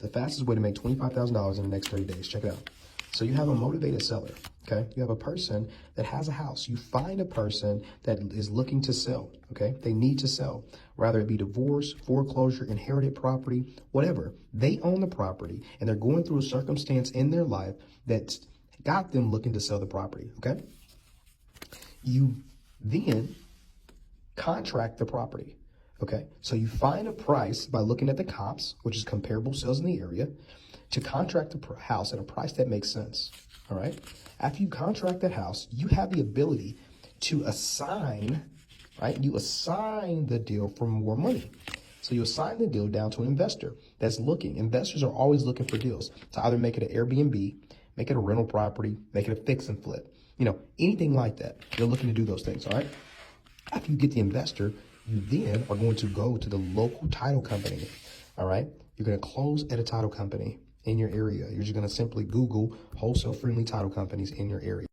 The fastest way to make $25,000 in the next 30 days. Check it out. So you have a motivated seller, okay? You have a person that has a house. You find a person that is looking to sell, okay? They need to sell, whether it be divorce, foreclosure, inherited property, whatever. They own the property, and they're going through a circumstance in their life that's got them looking to sell the property, okay? You then contract the property, okay? So you find a price by looking at the comps, which is comparable sales in the area, to contract the house at a price that makes sense, all right? After you contract that house, you have the ability to assign, right? You assign the deal for more money. So you assign the deal down to an investor that's looking. Investors are always looking for deals to either make it an Airbnb, make it a rental property, make it a fix and flip, anything like that. They're looking to do those things, all right? After you get the investor, you then are going to go to the local title company, all right? You're going to close at a title company in your area. You're just going to simply Google wholesale friendly title companies in your area.